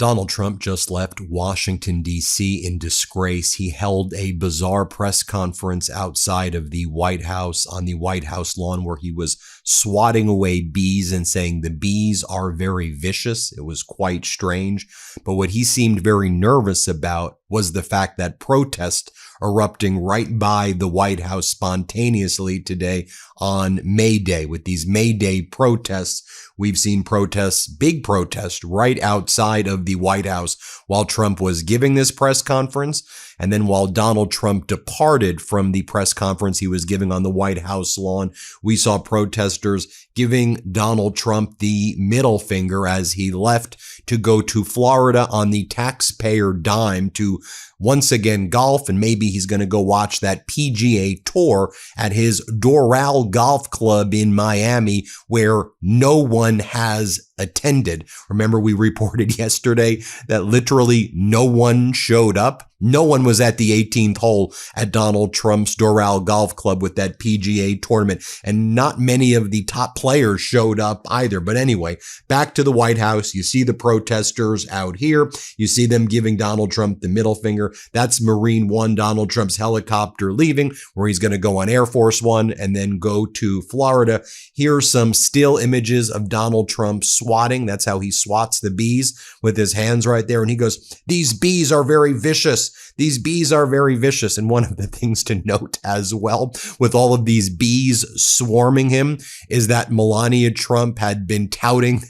Donald Trump just left Washington, D.C. in disgrace. He held a bizarre press conference outside of the White House on the White House lawn where he was swatting away bees and saying the bees are very vicious. It was quite strange. But what he seemed very nervous about was the fact that protests erupting right by the White House spontaneously today on May Day. With these May Day protests, we've seen protests, big protests, right outside of the White House while Trump was giving this press conference. And then while Donald Trump departed from the press conference he was giving on the White House lawn, we saw protesters giving Donald Trump the middle finger as he left to go to Florida on the taxpayer dime to once again golf, and maybe he's going to go watch that PGA Tour at his Doral Golf Club in Miami, where no one has attended. Remember, we reported yesterday that literally no one showed up. No one was at the 18th hole at Donald Trump's Doral Golf Club with that PGA tournament, and not many of the top players showed up either. But anyway, back to the White House. You see the protesters out here. You see them giving Donald Trump the middle finger. That's Marine One, Donald Trump's helicopter leaving, where he's going to go on Air Force One and then go to Florida. Here's some still images of Donald Trump swatting. That's how he swats the bees, with his hands right there. And he goes, "These bees are very vicious. These bees are very vicious." And one of the things to note as well, with all of these bees swarming him, is that Melania Trump had been touting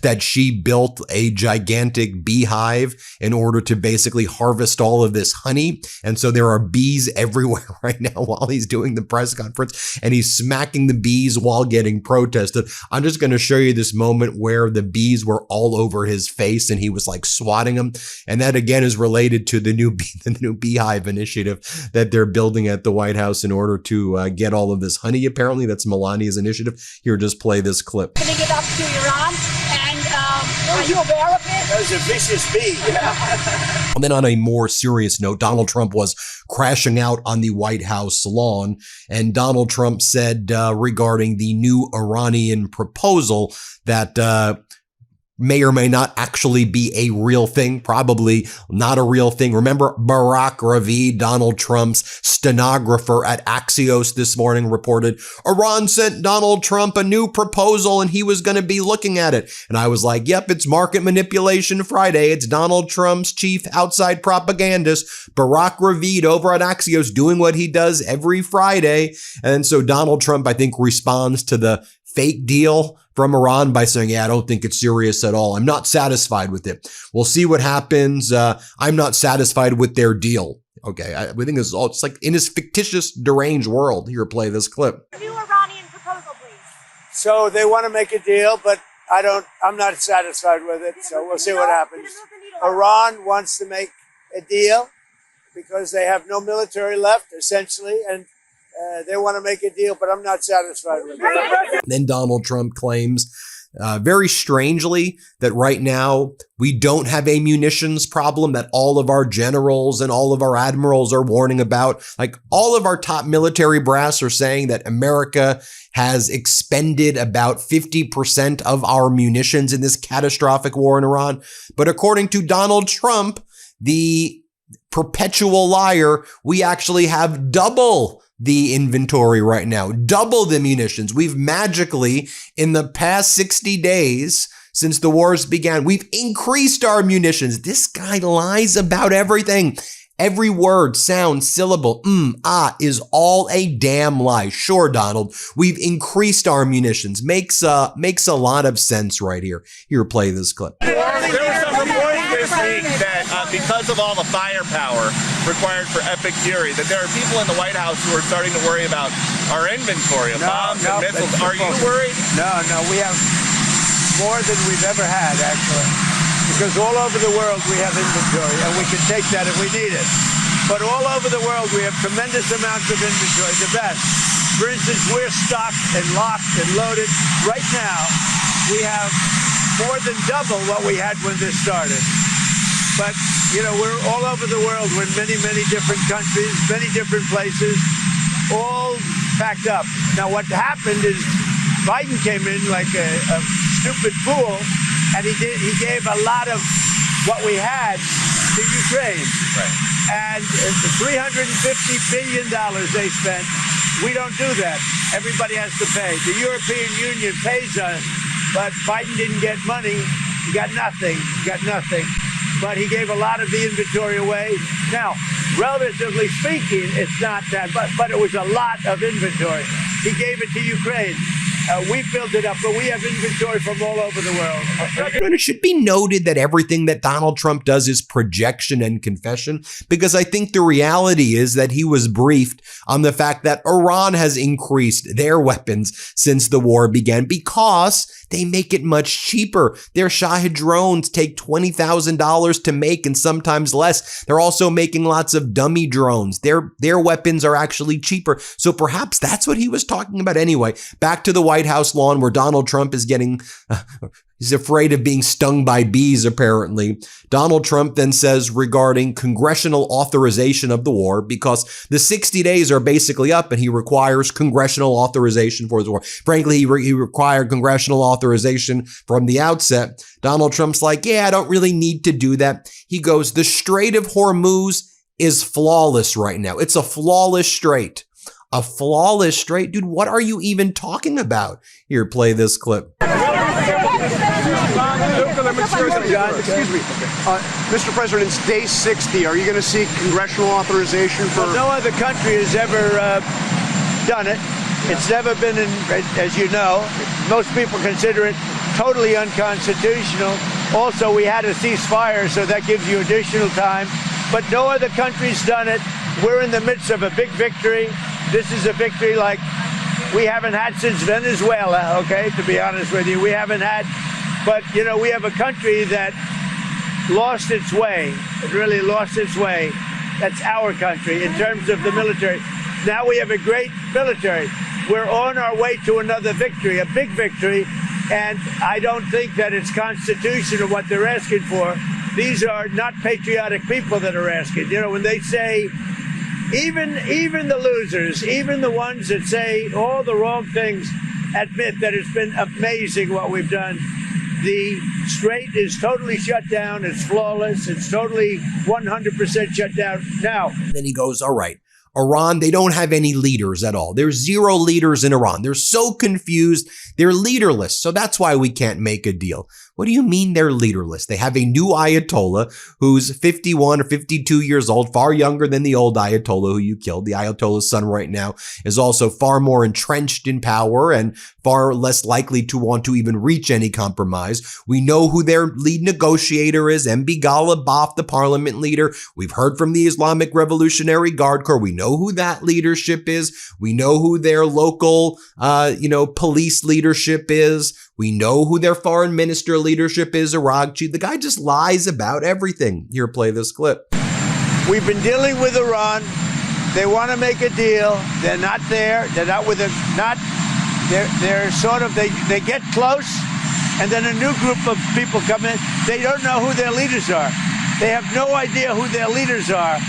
that she built a gigantic beehive in order to basically harvest all of this honey. And so there are bees everywhere right now while he's doing the press conference, and he's smacking the bees while getting protested. I'm just going to show you this moment where the bees were all over his face and he was like swatting them. And that again is related to the new beehive initiative that they're building at the White House in order to get all of this honey. Apparently that's Melania's initiative. Here, just play this clip. Putting it up to Iran, and are you aware of it? That was a vicious bee. And then on a more serious note, Donald Trump was crashing out on the White House lawn, and Donald Trump said regarding the new Iranian proposal that may or may not actually be a real thing, probably not a real thing. Remember Barack Ravid, Donald Trump's stenographer at Axios this morning, reported Iran sent Donald Trump a new proposal and he was going to be looking at it. And I was like, yep, it's Market Manipulation Friday. It's Donald Trump's chief outside propagandist, Barack Ravid, over at Axios, doing what he does every Friday. And so Donald Trump, I think, responds to the fake deal from Iran by saying, yeah, I don't think it's serious at all. I'm not satisfied with it. We'll see what happens. I'm not satisfied with their deal. Okay, we think this is all just like in his fictitious, deranged world. Here, play this clip. New Iranian proposal, please. So they want to make a deal, but I'm not satisfied with it. So we'll see what happens. Iran wants to make a deal because they have no military left, essentially, and they want to make a deal, but I'm not satisfied with it. Then Donald Trump claims, very strangely, that right now we don't have a munitions problem that all of our generals and all of our admirals are warning about. Like, all of our top military brass are saying that America has expended about 50% of our munitions in this catastrophic war in Iran. But according to Donald Trump, the perpetual liar, we actually have double the inventory right now, double the munitions. We've magically, in the past 60 days, since the wars began, we've increased our munitions. This guy lies about everything. Every word, sound, syllable, is all a damn lie. Sure, Donald, we've increased our munitions. Makes a lot of sense right here. Here, play this clip. There was some reporting this week that because of all the firepower required for Epic Fury, that there are people in the White House who are starting to worry about our inventory of bombs and missiles. Are you worried? No, we have more than we've ever had, actually. Because all over the world we have inventory, and we can take that if we need it. But all over the world we have tremendous amounts of inventory, the best. For instance, we're stocked and locked and loaded. Right now, we have more than double what we had when this started. But, we're all over the world. We're in many, many different countries, many different places, all packed up. Now, what happened is Biden came in like a stupid fool, and he gave a lot of what we had to Ukraine. Right. And the $350 billion they spent, we don't do that. Everybody has to pay. The European Union pays us, but Biden didn't get money. He got nothing. But he gave a lot of the inventory away. Now, relatively speaking, it's not that, but it was a lot of inventory. He gave it to Ukraine. We filled it up, but we have inventory from all over the world. And it should be noted that everything that Donald Trump does is projection and confession, because I think the reality is that he was briefed on the fact that Iran has increased their weapons since the war began because they make it much cheaper. Their Shahed drones take $20,000 to make and sometimes less. They're also making lots of dummy drones. Their weapons are actually cheaper. So perhaps that's what he was talking about. Anyway, back to the White House lawn where Donald Trump is getting, he's afraid of being stung by bees, apparently. Donald Trump then says regarding congressional authorization of the war, because the 60 days are basically up and he requires congressional authorization for the war. Frankly, he required congressional authorization from the outset. Donald Trump's like, yeah, I don't really need to do that. He goes, the Strait of Hormuz is flawless right now. It's a flawless strait. A flawless strait? Dude, what are you even talking about? Here, play this clip. Excuse me. Mr. President, it's day 60. Are you going to seek congressional authorization for... Well, no other country has ever done it. It's never been, as you know, most people consider it totally unconstitutional. Also, we had a ceasefire, so that gives you additional time. But no other country's done it. We're in the midst of a big victory. This is a victory like we haven't had since Venezuela, okay, to be honest with you. We haven't had, but, you know, we have a country that lost its way. It really lost its way. That's our country in terms of the military. Now we have a great military. We're on our way to another victory, a big victory, and I don't think that it's constitutional what they're asking for. These are not patriotic people that are asking. You know, when they say, even the losers, even the ones that say all the wrong things, admit that it's been amazing what we've done. The strait is totally shut down. It's flawless. It's totally 100% shut down now. Then he goes, all right, Iran, they don't have any leaders at all. There's zero leaders in Iran. They're so confused. They're leaderless. So that's why we can't make a deal. What do you mean they're leaderless? They have a new Ayatollah who's 51 or 52 years old, far younger than the old Ayatollah who you killed. The Ayatollah's son right now is also far more entrenched in power and far less likely to want to even reach any compromise. We know who their lead negotiator is, MB Ghalibaf, the parliament leader. We've heard from the Islamic Revolutionary Guard Corps. We know who that leadership is. We know who their local, police leadership is. We know who their foreign minister leadership is, Aragchi. The guy just lies about everything. Here, play this clip. We've been dealing with Iran. They want to make a deal. They're not there. They're not with it. They're sort of, they get close, and then a new group of people come in. They don't know who their leaders are. They have no idea who their leaders are,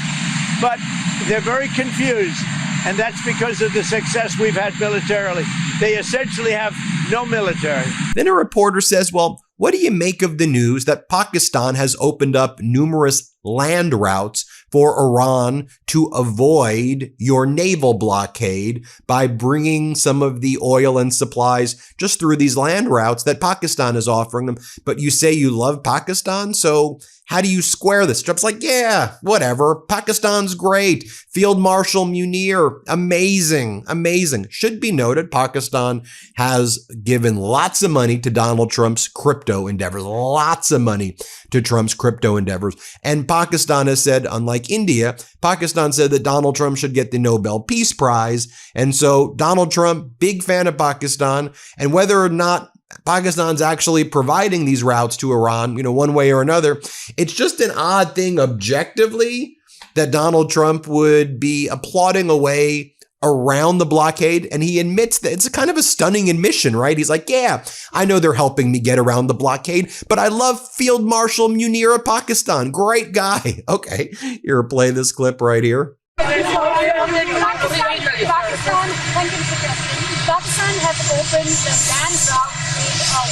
but they're very confused. And that's because of the success we've had militarily. They essentially have no military. Then a reporter says, well, what do you make of the news that Pakistan has opened up numerous land routes for Iran to avoid your naval blockade by bringing some of the oil and supplies just through these land routes that Pakistan is offering them? But you say you love Pakistan, so how do you square this? Trump's like, yeah, whatever. Pakistan's great. Field Marshal Munir, amazing. Should be noted, Pakistan has given lots of money to Donald Trump's crypto endeavors, lots of money to Trump's crypto endeavors. And Pakistan has said, unlike India, Pakistan said that Donald Trump should get the Nobel Peace Prize. And so Donald Trump, big fan of Pakistan, and whether or not Pakistan's actually providing these routes to Iran, one way or another, it's just an odd thing objectively that Donald Trump would be applauding a way around the blockade. And he admits that it's a kind of a stunning admission, right? He's like, yeah, I know they're helping me get around the blockade, but I love Field Marshal Munir of Pakistan. Great guy. Okay, here, play this clip right here. Pakistan has opened the land route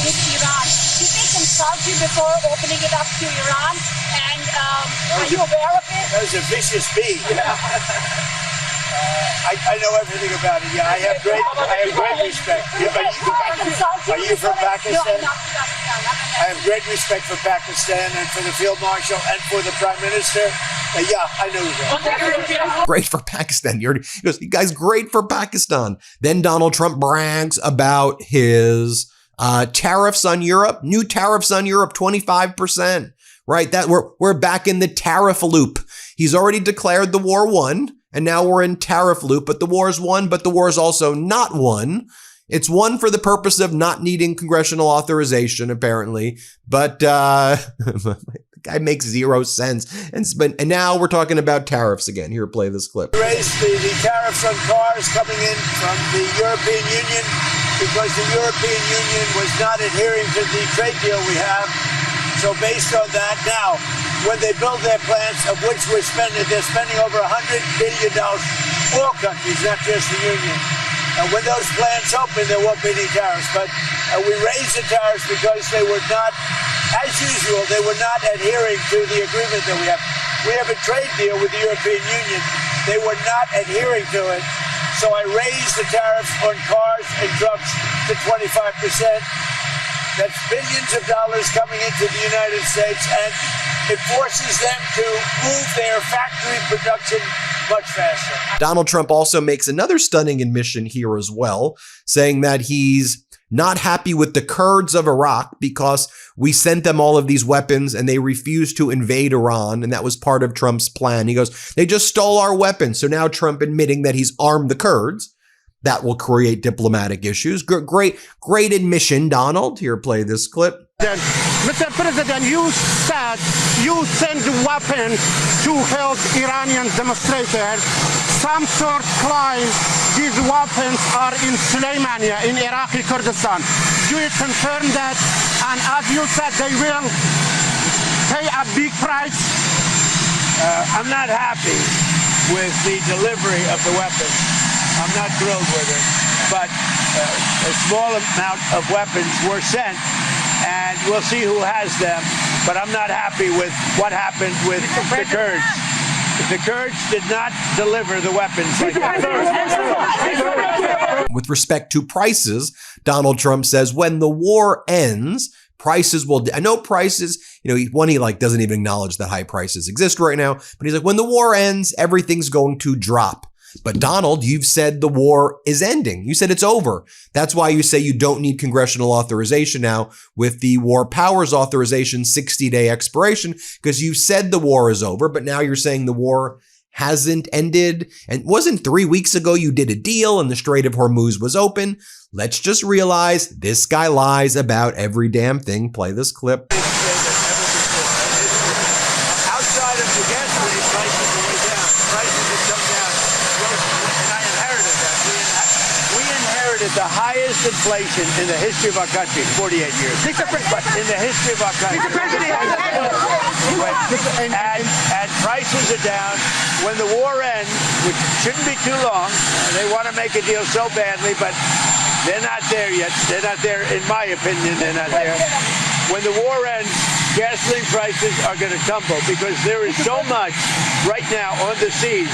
with Iran. If they can consult you before opening it up to Iran? And are you aware of it? That was a vicious bee. I know everything about it. Yeah, I have great respect. Yeah, are you from Pakistan? No, I'm not from Pakistan. I have great respect for Pakistan and for the Field Marshal and for the Prime Minister. Yeah, I know that. Great for Pakistan. He goes, you guys, great for Pakistan. Then Donald Trump brags about his tariffs on Europe, new tariffs on Europe, 25%. Right? That we're back in the tariff loop. He's already declared the war won, and now we're in tariff loop. But the war's won, but the war's also not won. It's won for the purpose of not needing congressional authorization, apparently. But the guy makes zero sense. And now we're talking about tariffs again. Here, play this clip. Raised the tariffs on cars coming in from the European Union because the European Union was not adhering to the trade deal we have. So based on that, now, when they build their plants, of which they're spending over $100 billion, all countries, not just the Union. And when those plants open, there won't be any tariffs. But we raised the tariffs because they were not, as usual, they were not adhering to the agreement that we have. We have a trade deal with the European Union. They were not adhering to it. So I raised the tariffs on cars and trucks to 25%. That's billions of dollars coming into the United States, and it forces them to move their factory production much faster. Donald Trump also makes another stunning admission here as well, saying that he's not happy with the Kurds of Iraq because we sent them all of these weapons and they refused to invade Iran, and that was part of Trump's plan. He goes, they just stole our weapons. So now Trump admitting that he's armed the Kurds. That will create diplomatic issues. Great admission, Donald. Here, play this clip. Mr. President, you said you send weapons to help Iranian demonstrators. Some sources claim these weapons are in Suleimania, in Iraqi Kurdistan. Do you confirm that? And as you said, they will pay a big price? I'm not happy with the delivery of the weapons. I'm not thrilled with it, but a small amount of weapons were sent, and we'll see who has them, but I'm not happy with what happened with the Kurds. The Kurds did not deliver the weapons like that. With respect to prices, Donald Trump says when the war ends, prices will, I know prices, he doesn't even acknowledge that high prices exist right now, but he's like, when the war ends, everything's going to drop. But Donald, you've said the war is ending. You said it's over. That's why you say you don't need congressional authorization now with the War Powers Authorization 60-day expiration, because you said the war is over, but now you're saying the war hasn't ended. And wasn't 3 weeks ago you did a deal and the Strait of Hormuz was open? Let's just realize this guy lies about every damn thing. Play this clip. Outside of the gasoline prices are way down. Prices have come down. And I inherited that. We inherited the highest inflation in the history of our country, 48 years. But in the history of our country. And prices are down. When the war ends, which shouldn't be too long, they want to make a deal so badly, but they're not there yet. They're not there, in my opinion, they're not there. When the war ends, gasoline prices are going to tumble because there is so much right now on the seas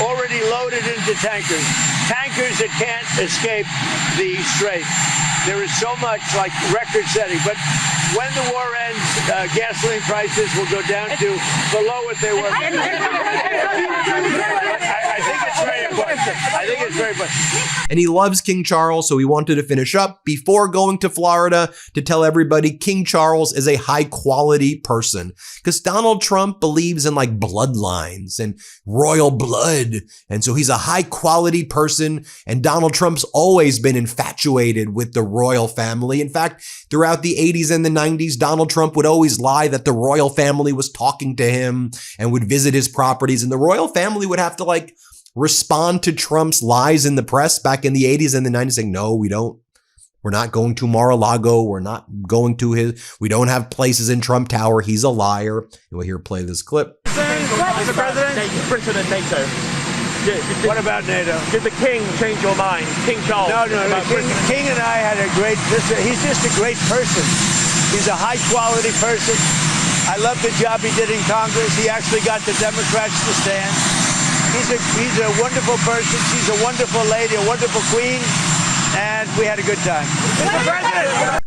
already loaded into tankers that can't escape the strait. There is so much, like record setting. But when the war ends, gasoline prices will go down to below what they were. I think it's very important. And he loves King Charles, so he wanted to finish up before going to Florida to tell everybody King Charles is a high quality person. Because Donald Trump believes in like bloodlines and royal blood. And so he's a high quality person. And Donald Trump's always been infatuated with the royal family. In fact, throughout the 80s and the 90s, Donald Trump would always lie that the royal family was talking to him and would visit his properties. And the royal family would have to respond to Trump's lies in the press back in the 80s and the 90s saying, no, we don't. We're not going to Mar-a-Lago. We're not going to we don't have places in Trump Tower. He's a liar. And we'll hear play this clip. Mr. President, Britain and NATO. What about NATO? Did the King change your mind? King Charles? No. King and I had a great, he's just a great person. He's a high-quality person. I love the job he did in Congress. He actually got the Democrats to stand. He's a wonderful person. She's a wonderful lady, a wonderful queen, and we had a good time.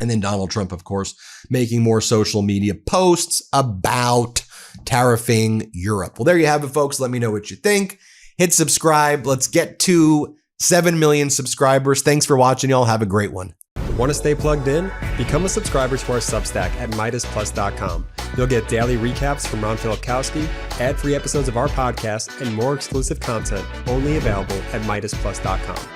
And then Donald Trump, of course, making more social media posts about tariffing Europe. Well, there you have it, folks. Let me know what you think. Hit subscribe. Let's get to 7 million subscribers. Thanks for watching, y'all. Have a great one. Want to stay plugged in? Become a subscriber to our Substack at MeidasPlus.com. You'll get daily recaps from Ron Filipkowski, ad-free episodes of our podcast, and more exclusive content only available at MeidasPlus.com.